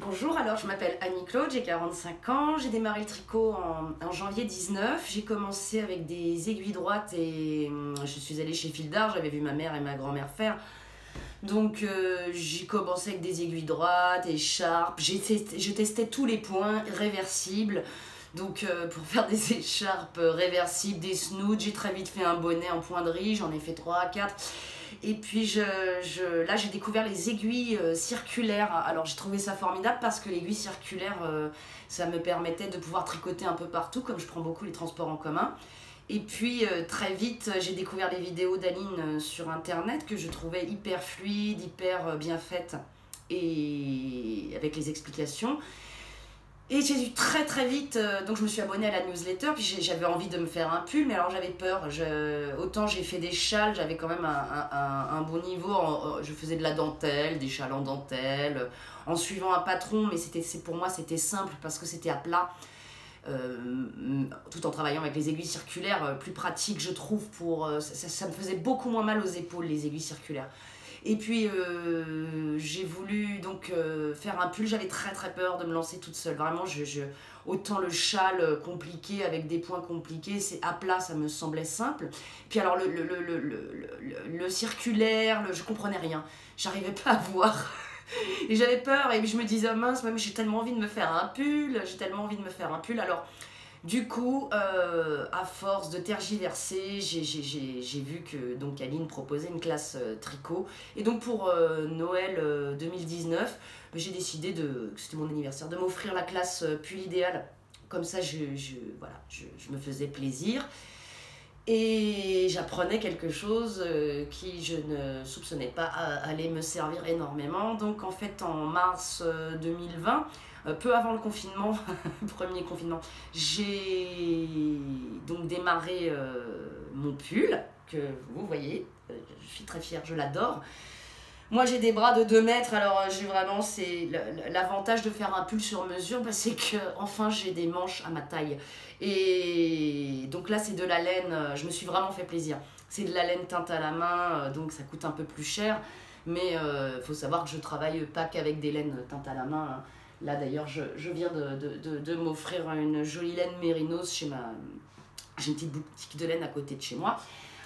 Bonjour, alors je m'appelle Annie-Claude, j'ai 45 ans, j'ai démarré le tricot en janvier 19. J'ai commencé avec des aiguilles droites et je suis allée chez Fil d'Art, j'avais vu ma mère et ma grand-mère faire. Donc j'ai commencé avec des aiguilles droites, écharpes, je testais tous les points réversibles. Donc pour faire des écharpes réversibles, des snoods, j'ai très vite fait un bonnet en pointerie, j'en ai fait 3 à 4. Et puis là j'ai découvert les aiguilles circulaires. Alors j'ai trouvé ça formidable parce que l'aiguille circulaire, ça me permettait de pouvoir tricoter un peu partout, comme je prends beaucoup les transports en commun. Et puis très vite j'ai découvert les vidéos d'Aline sur internet que je trouvais hyper fluides, hyper bien faites et avec les explications. Et j'ai dû très vite, donc je me suis abonnée à la newsletter, puis j'avais envie de me faire un pull, mais alors j'avais peur. Autant j'ai fait des châles, j'avais quand même un bon niveau, je faisais de la dentelle, des châles en dentelle, en suivant un patron, mais pour moi c'était simple parce que c'était à plat, tout en travaillant avec les aiguilles circulaires, plus pratique je trouve, ça me faisait beaucoup moins mal aux épaules les aiguilles circulaires. Et puis j'ai voulu donc faire un pull, j'avais très peur de me lancer toute seule. Vraiment, autant le châle compliqué avec des points compliqués, c'est à plat, ça me semblait simple. Puis alors le circulaire, je comprenais rien, j'arrivais pas à voir. Et j'avais peur et je me disais, oh mince, même j'ai tellement envie de me faire un pull, Alors du coup, à force de tergiverser, j'ai vu que donc Aline proposait une classe tricot. Et donc pour Noël 2019, j'ai décidé, que c'était mon anniversaire, de m'offrir la classe pull idéal. Comme ça, voilà, je me faisais plaisir. Et j'apprenais quelque chose qui je ne soupçonnais pas allait me servir énormément. Donc en fait en mars 2020, peu avant le confinement, le premier confinement, j'ai donc démarré mon pull, que vous voyez, je suis très fière, je l'adore. Moi j'ai des bras de 2 mètres, alors j'ai vraiment, c'est l'avantage de faire un pull sur mesure, bah, c'est que enfin j'ai des manches à ma taille. Et donc là c'est de la laine, je me suis vraiment fait plaisir. C'est de la laine teinte à la main, donc ça coûte un peu plus cher, mais faut savoir que je travaille pas qu'avec des laines teintes à la main, hein. Là d'ailleurs je viens de m'offrir une jolie laine mérinos j'ai une petite boutique de laine à côté de chez moi.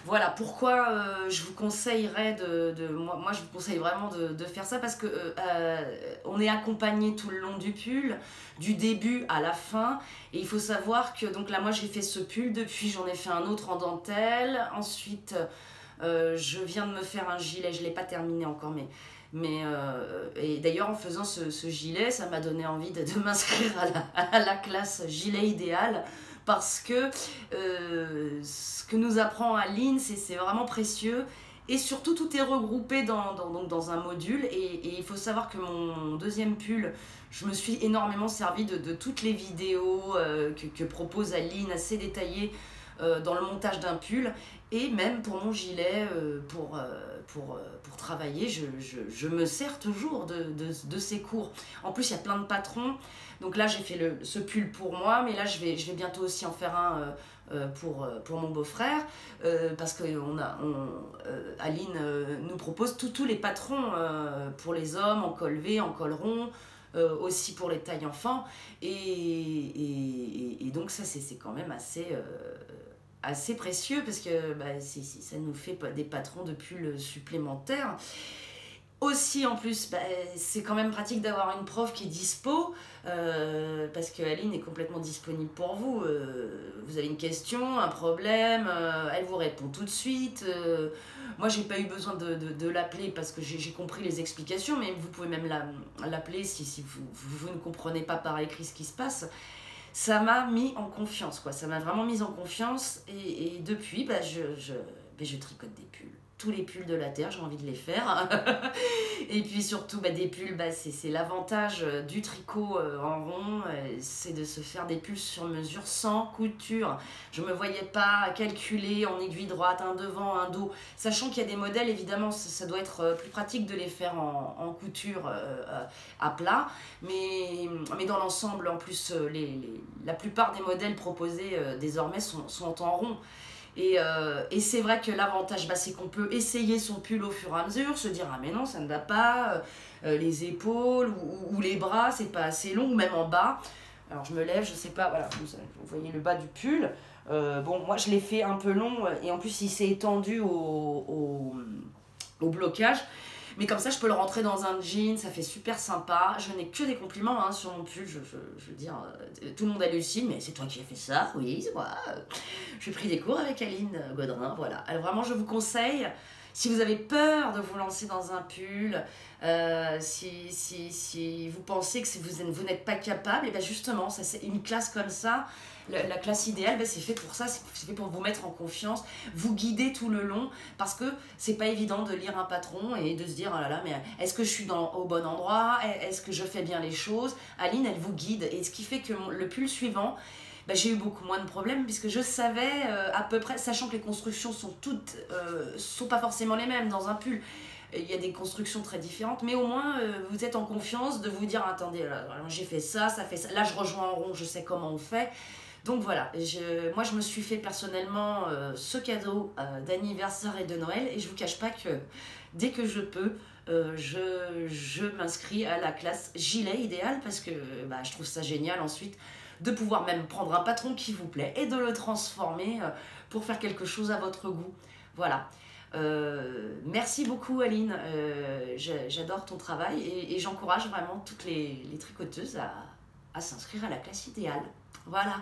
Voilà pourquoi je vous conseillerais moi je vous conseille vraiment de faire ça, parce que on est accompagné tout le long du pull, du début à la fin. Et il faut savoir que donc là moi j'ai fait ce pull, depuis j'en ai fait un autre en dentelle. Ensuite je viens de me faire un gilet, je ne l'ai pas terminé encore, et d'ailleurs en faisant ce gilet, ça m'a donné envie de m'inscrire à la classe gilet idéal, parce que ce que nous apprend Aline, c'est vraiment précieux. Et surtout, tout est regroupé dans un module. Et il faut savoir que mon deuxième pull, je me suis énormément servi de toutes les vidéos que propose Aline, assez détaillées dans le montage d'un pull. Et même pour mon gilet, pour travailler, je me sers toujours de ces cours. En plus, il y a plein de patrons. Donc là, j'ai fait ce pull pour moi, mais là, je vais bientôt aussi en faire un pour mon beau-frère, parce que Aline nous propose tous les patrons pour les hommes, en col V, en col rond, aussi pour les tailles enfants. Et donc ça, c'est quand même assez précieux, parce que ça nous fait des patrons de pulls supplémentaires. Aussi en plus, c'est quand même pratique d'avoir une prof qui est dispo, parce que Aline est complètement disponible pour vous. Vous avez une question, un problème, elle vous répond tout de suite. Moi j'ai pas eu besoin de l'appeler parce que j'ai compris les explications, mais vous pouvez même l'appeler si vous ne comprenez pas par écrit ce qui se passe. Ça m'a mis en confiance, quoi. Ça m'a vraiment mise en confiance, et depuis, je tricote des pulls. Tous les pulls de la terre, j'ai envie de les faire. Et puis surtout, des pulls, c'est l'avantage du tricot en rond, c'est de se faire des pulls sur mesure sans couture. Je me voyais pas calculer en aiguille droite, un devant, un dos. Sachant qu'il y a des modèles, évidemment, ça doit être plus pratique de les faire en couture à plat. Mais dans l'ensemble, en plus, la plupart des modèles proposés désormais sont en rond. Et c'est vrai que l'avantage, bah, c'est qu'on peut essayer son pull au fur et à mesure, se dire ah mais non ça ne va pas, les épaules ou les bras c'est pas assez long, ou même en bas. Alors je me lève, je sais pas, voilà, vous voyez le bas du pull. Bon, moi je l'ai fait un peu long et en plus il s'est étendu au blocage. Mais comme ça, je peux le rentrer dans un jean, ça fait super sympa. Je n'ai que des compliments hein, sur mon pull. Je veux dire, tout le monde hallucine, mais c'est toi qui as fait ça, oui, c'est moi. J'ai pris des cours avec Aline Godrin, voilà. Alors vraiment, je vous conseille, si vous avez peur de vous lancer dans un pull, si vous pensez que vous n'êtes pas capable, et bien justement, ça, c'est une classe comme ça. La classe idéale, ben c'est fait pour ça, c'est fait pour vous mettre en confiance, vous guider tout le long, parce que c'est pas évident de lire un patron et de se dire oh là là, mais est-ce que je suis au bon endroit, est-ce que je fais bien les choses. Aline, elle vous guide, et ce qui fait que le pull suivant, ben, j'ai eu beaucoup moins de problèmes puisque je savais à peu près, sachant que les constructions sont pas forcément les mêmes dans un pull. Il y a des constructions très différentes, mais au moins vous êtes en confiance de vous dire attendez, là, j'ai fait ça, ça fait ça, là je rejoins en rond, je sais comment on fait. Donc voilà, moi je me suis fait personnellement ce cadeau d'anniversaire et de Noël, et je vous cache pas que dès que je peux, je m'inscris à la classe gilet idéal, parce que bah, je trouve ça génial ensuite de pouvoir même prendre un patron qui vous plaît et de le transformer pour faire quelque chose à votre goût. Voilà. Merci beaucoup Aline, j'adore ton travail et j'encourage vraiment toutes les tricoteuses à s'inscrire à la classe idéale. Voilà.